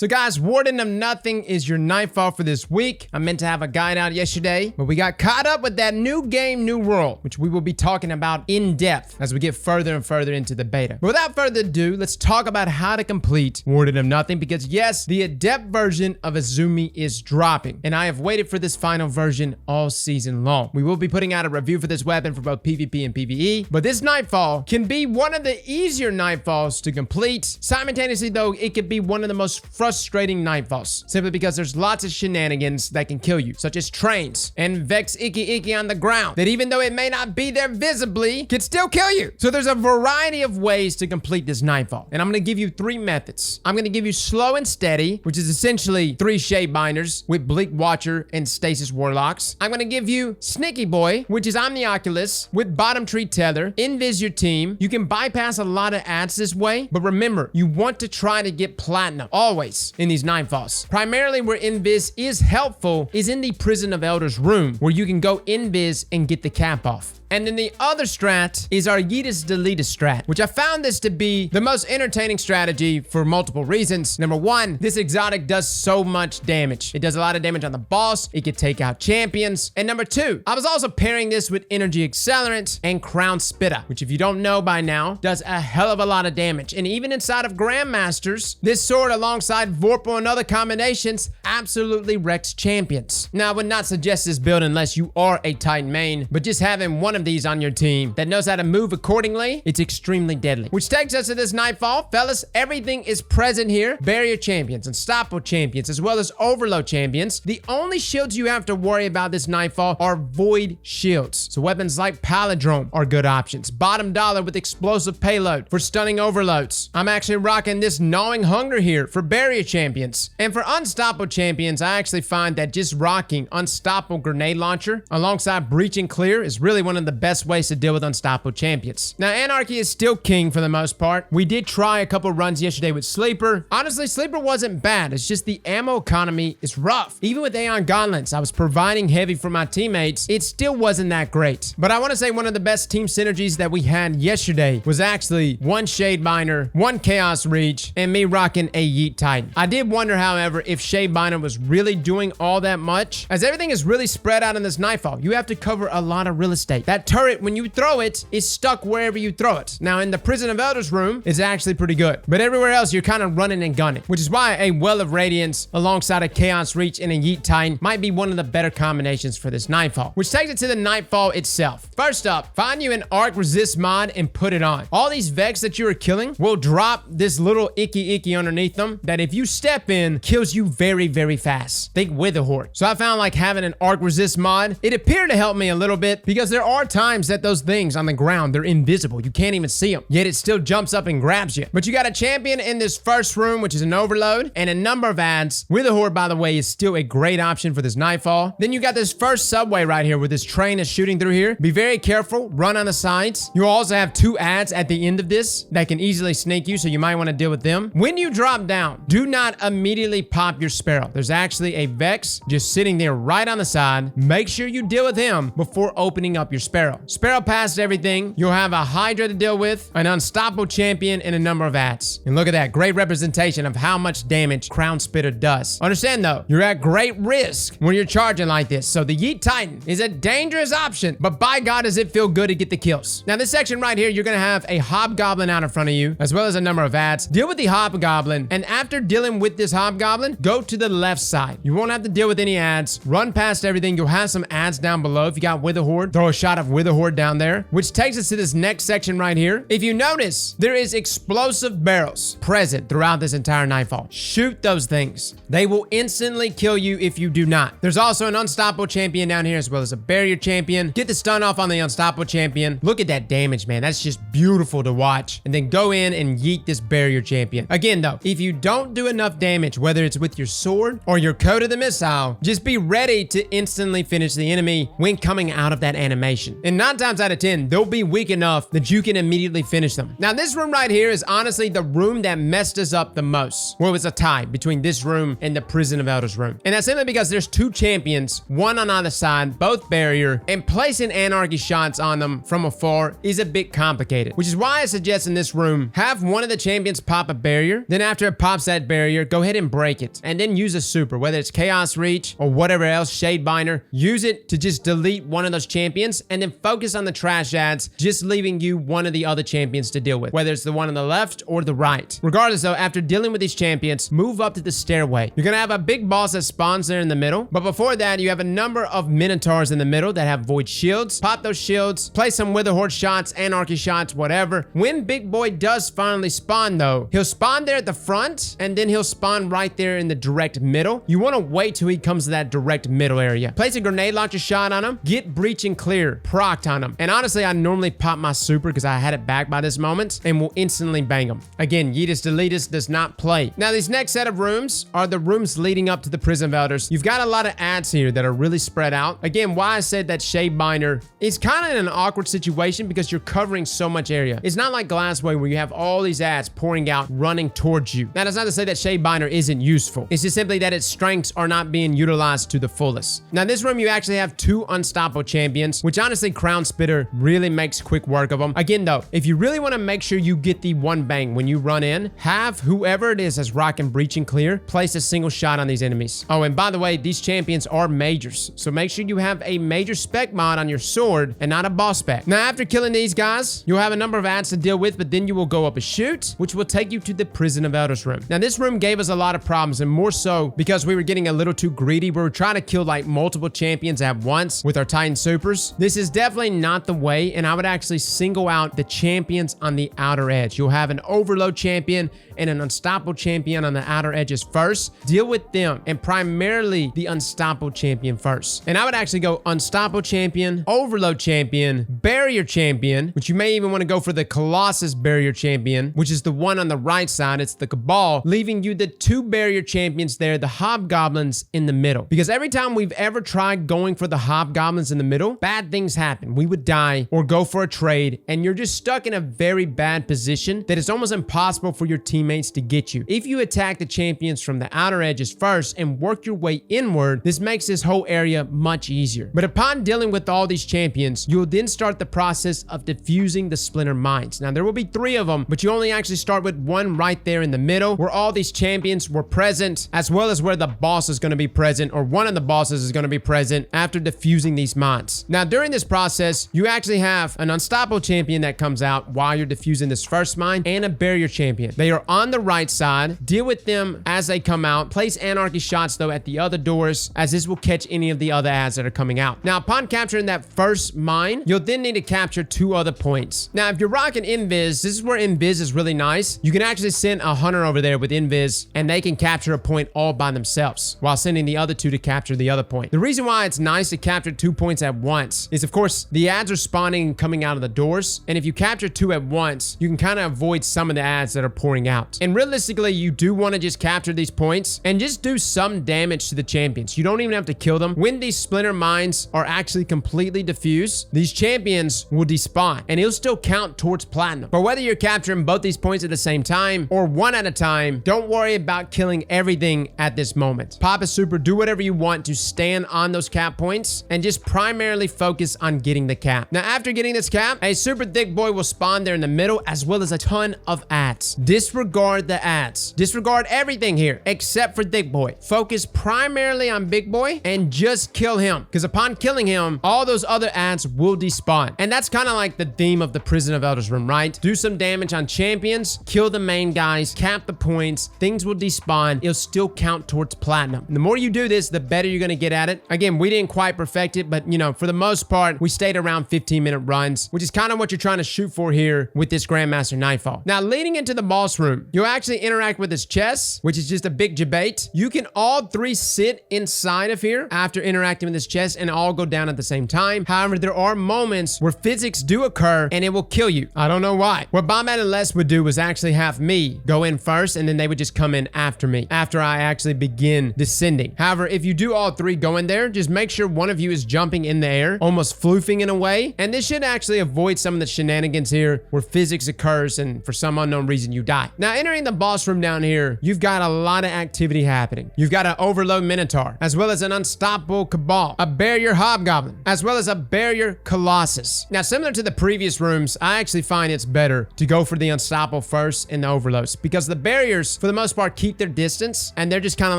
So guys, Warden of Nothing is your Nightfall for this week. I meant to have a guide out yesterday, but we got caught up with that new game, new world, which we will be talking about in depth as we get further and further into the beta. But without further ado, let's talk about how to complete Warden of Nothing, because yes, the adept version of Azumi is dropping, and I have waited for this final version all season long. We will be putting out a review for this weapon for both PvP and PvE, but this Nightfall can be one of the easier Nightfalls to complete. Simultaneously though, it could be one of the most frustrating Nightfalls, simply because there's lots of shenanigans that can kill you, such as trains and Vex Iki on the ground, that even though it may not be there visibly, can still kill you. So there's a variety of ways to complete this Nightfall, and I'm going to give you 3 methods. I'm going to give you slow and steady, which is essentially 3 Shade Binders with Bleak Watcher and Stasis Warlocks. I'm going to give you Sneaky Boy, which is Omnioculus with Bottom Tree Tether. Invis your team. You can bypass a lot of ads this way, but remember, you want to try to get Platinum always in these Nightfalls. Primarily where Invis is helpful is in the Prison of Elders room, where you can go Invis and get the cap off. And then the other strat is our YEET strat, which I found this to be the most entertaining strategy for multiple reasons. Number 1, this exotic does so much damage. It does a lot of damage on the boss. It can take out champions. And number 2, I was also pairing this with Energy Accelerant and Crown Spitter, which if you don't know by now, does a hell of a lot of damage. And even inside of Grandmasters, this sword alongside Vorpal and other combinations absolutely wrecks champions. Now, I would not suggest this build unless you are a Titan main, but just having one of these on your team that knows how to move accordingly, it's extremely deadly. Which takes us to this Nightfall. Fellas, everything is present here. Barrier champions, Unstoppable champions, as well as Overload champions. The only shields you have to worry about this Nightfall are Void shields. So weapons like Palindrome are good options. Bottom dollar with explosive payload for stunning overloads. I'm actually rocking this Gnawing Hunger here for barrier champions. And for Unstoppable champions, I actually find that just rocking Unstoppable Grenade Launcher alongside Breach and Clear is really one of the best ways to deal with Unstoppable champions. Now, Anarchy is still king for the most part. We did try a couple runs yesterday with Sleeper. Honestly, Sleeper wasn't bad. It's just the ammo economy is rough. Even with Aeon Gauntlets, I was providing heavy for my teammates. It still wasn't that great. But I want to say one of the best team synergies that we had yesterday was actually 1 Shade Binder, 1 Chaos Reach, and me rocking a Yeet Titan. I did wonder, however, if Shade Binder was really doing all that much, as everything is really spread out in this Nightfall. You have to cover a lot of real estate. That turret, when you throw it, is stuck wherever you throw it. Now, in the Prison of Elders room, it's actually pretty good. But everywhere else, you're kind of running and gunning, which is why a Well of Radiance alongside a Chaos Reach and a Yeet Titan might be one of the better combinations for this Nightfall, which takes it to the Nightfall itself. First up, find you an Arc Resist mod and put it on. All these Vex that you are killing will drop this little icky underneath them that if you step in, kills you very, very fast. Think Wither Horde. So I found like having an Arc Resist mod, it appeared to help me a little bit, because there are times that those things on the ground, they're invisible. You can't even see them, yet it still jumps up and grabs you. But you got a champion in this first room, which is an Overload, and a number of ads. Wither Horde, by the way, is still a great option for this Nightfall. Then you got this first subway right here where this train is shooting through here. Be very careful, run on the sides. You also have 2 ads at the end of this that can easily sneak you, so you might want to deal with them. When you drop down, do not immediately pop your Sparrow. There's actually a Vex just sitting there right on the side. Make sure you deal with him before opening up your Sparrow. Sparrow past everything. You'll have a Hydra to deal with, an Unstoppable champion, and a number of ads. And look at that, great representation of how much damage Crown Spitter does. Understand though, you're at great risk when you're charging like this, so the Yeet Titan is a dangerous option, but by God does it feel good to get the kills. Now this section right here, you're gonna have a Hobgoblin out in front of you, as well as a number of ads. Deal with the Hobgoblin, and after dealing with this Hobgoblin, go to the left side. You won't have to deal with any ads. Run past everything. You'll have some ads down below. If you got Wither Horde, throw a shot of Wither Horde down there, which takes us to this next section right here. If you notice, there is explosive barrels present throughout this entire Nightfall. Shoot those things. They will instantly kill you if you do not. There's also an Unstoppable champion down here, as well as a barrier champion. Get the stun off on the Unstoppable champion. Look at that damage, man. That's just beautiful to watch. And then go in and yeet this barrier champion. Again though, if you don't do enough damage, whether it's with your sword or your Code of the Missile, just be ready to instantly finish the enemy when coming out of that animation. situation. And 9 times out of 10, they'll be weak enough that you can immediately finish them. Now, this room right here is honestly the room that messed us up the most. Well, it was a tie between this room and the Prison of Elders room. And that's simply because there's 2 champions, one on either side, both barrier, and placing anarchy shots on them from afar is a bit complicated, which is why I suggest in this room, have one of the champions pop a barrier, then after it pops that barrier, go ahead and break it, and then use a super, whether it's Chaos Reach or whatever else, Shadebinder, use it to just delete one of those champions, and then focus on the trash ads, just leaving you one of the other champions to deal with, whether it's the one on the left or the right. Regardless though, after dealing with these champions, move up to the stairway. You're gonna have a big boss that spawns there in the middle, but before that, you have a number of Minotaurs in the middle that have void shields. Pop those shields, play some Witherhorde shots, anarchy shots, whatever. When Big Boy does finally spawn though, he'll spawn there at the front, and then he'll spawn right there in the direct middle. You wanna wait till he comes to that direct middle area. Place a grenade launcher shot on him, get breach and clear, procced on him. And honestly, I normally pop my super because I had it back by this moment and will instantly bang him. Again, Yeetus Deletus does not play. Now, these next set of rooms are the rooms leading up to the Prison of Elders. You've got a lot of ads here that are really spread out. Again, why I said that Shadebinder is kind of in an awkward situation because you're covering so much area. It's not like Glassway where you have all these ads pouring out, running towards you. Now, that's not to say that Shadebinder isn't useful. It's just simply that its strengths are not being utilized to the fullest. Now, in this room, you actually have 2 unstoppable champions, which honestly, Crown Spitter really makes quick work of them. Again, though, if you really want to make sure you get the one bang when you run in, have whoever it is that's rocking breach and clear, place a single shot on these enemies. Oh, and by the way, these champions are majors, so make sure you have a major spec mod on your sword and not a boss spec. Now, after killing these guys, you'll have a number of ads to deal with, but then you will go up a chute, which will take you to the Prison of Elders room. Now, this room gave us a lot of problems, and more so because we were getting a little too greedy. We were trying to kill like multiple champions at once with our Titan supers. This is definitely not the way, and I would actually single out the champions on the outer edge. You'll have an overload champion and an unstoppable champion on the outer edges first. Deal with them, and primarily the unstoppable champion first. And I would actually go unstoppable champion, overload champion, barrier champion, which you may even want to go for the Colossus barrier champion, which is the one on the right side. It's the Cabal, leaving you the 2 barrier champions there, the Hobgoblins in the middle. Because every time we've ever tried going for the Hobgoblins in the middle, bad things happen. We would die or go for a trade, and you're just stuck in a very bad position that it's almost impossible for your teammates to get you. If you attack the champions from the outer edges first and work your way inward, this makes this whole area much easier. But upon dealing with all these champions, you'll then start the process of defusing the splinter mines. Now, there will be 3 of them, but you only actually start with one right there in the middle where all these champions were present, as well as where the boss is going to be present, or one of the bosses is going to be present after defusing these mines. Now, during this process, you actually have an unstoppable champion that comes out while you're defusing this first mine, and a barrier champion. They are on the right side. Deal with them as they come out. Place anarchy shots though at the other doors, as this will catch any of the other ads that are coming out. Now, upon capturing that first mine, you'll then need to capture 2 other points. Now, if you're rocking Invis, this is where Invis is really nice. You can actually send a hunter over there with Invis, and they can capture a point all by themselves while sending the other 2 to capture the other point. The reason why it's nice to capture 2 points at once is, of course, the ads are spawning and coming out of the doors, and if you capture 2 at once, you can kind of avoid some of the ads that are pouring out. And realistically, you do want to just capture these points and just do some damage to the champions. You don't even have to kill them. When these splinter mines are actually completely diffused, these champions will despawn, and it'll still count towards platinum. But whether you're capturing both these points at the same time or one at a time, don't worry about killing everything at this moment. Pop a super, do whatever you want to stand on those cap points, and just primarily focus on getting the cap. Now, after getting this cap, a super thick boy will spawn there in the middle, as well as a ton of ads. Disregard the ads. Disregard everything here except for Thick Boy. Focus primarily on Big Boy and just kill him, because upon killing him, all those other ads will despawn. And that's kind of like the theme of the Prison of Elders room, right? Do some damage on champions, kill the main guys, cap the points, things will despawn. It'll still count towards platinum. And the more you do this, the better you're going to get at it. Again, we didn't quite perfect it, but you know, for the most part, we stayed around 15-minute runs, which is kind of what you're trying to shoot for here with this Grandmaster Nightfall. Now, leading into the boss room, you'll actually interact with his chest, which is just a big debate. You can all 3 sit inside of here after interacting with this chest and all go down at the same time. However, there are moments where physics do occur and it will kill you. I don't know why. What Bombat and Les would do was actually have me go in first, and then they would just come in after me, after I actually begin descending. However, if you do all 3 go in there, just make sure one of you is jumping in the air, almost floofing in a way, and this should actually avoid some of the shenanigans here where physics occurs and for some unknown reason you die. Now, entering the boss room down here, you've got a lot of activity happening. You've got an Overload Minotaur, as well as an Unstoppable Cabal, a Barrier Hobgoblin, as well as a Barrier Colossus. Now, similar to the previous rooms, I actually find it's better to go for the Unstoppable first and the Overloads, because the barriers, for the most part, keep their distance, and they're just kind of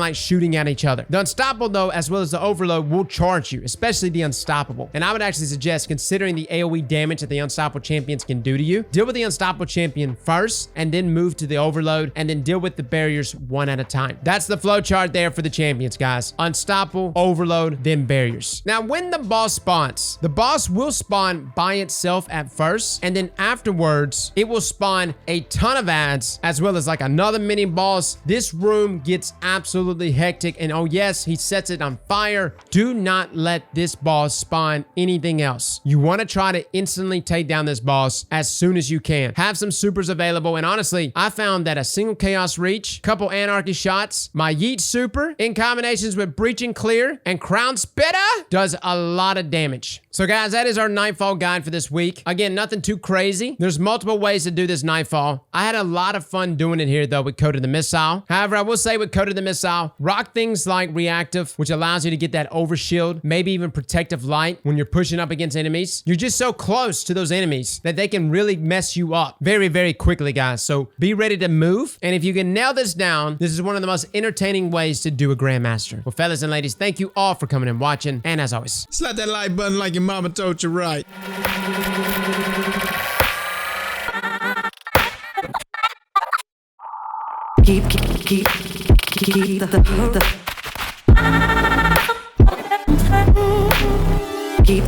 like shooting at each other. The Unstoppable, though, as well as the Overload, will charge you, especially the Unstoppable. And I would actually suggest, considering the AoE damage that the Unstoppable champions can do to you, deal with the Unstoppable champion first, and then move to the Overload, and then deal with the barriers one at a time. That's the flow chart there for the champions, guys. Unstoppable, Overload, then barriers. Now, when the boss spawns, the boss will spawn by itself at first, and then afterwards, it will spawn a ton of ads, as well as like another mini boss. This room gets absolutely hectic, and oh yes, he sets it on fire. Do not let this boss spawn anything else. You want to try to instantly take down this boss as soon as you can. Have some supers available, and honestly, I found that a single Chaos Reach, couple Anarchy shots, my Yeet super, in combinations with Breaching Clear and Crown Spitter, does a lot of damage. So guys, that is our Nightfall guide for this week. Again, nothing too crazy. There's multiple ways to do this Nightfall. I had a lot of fun doing it here though with Code of the Missile. However, I will say with Code of the Missile, rock things like Reactive, which allows you to get that overshield, maybe even Protective Light when you're pushing up against enemies. You're just so close to those enemies that they can really mess you up very, very quickly, guys. So be ready to move. And if you can nail this down, this is one of the most entertaining ways to do a Grandmaster. Well, fellas and ladies, thank you all for coming and watching. And as always, slap that like button like your mama told you right. Keep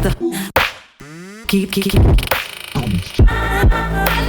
the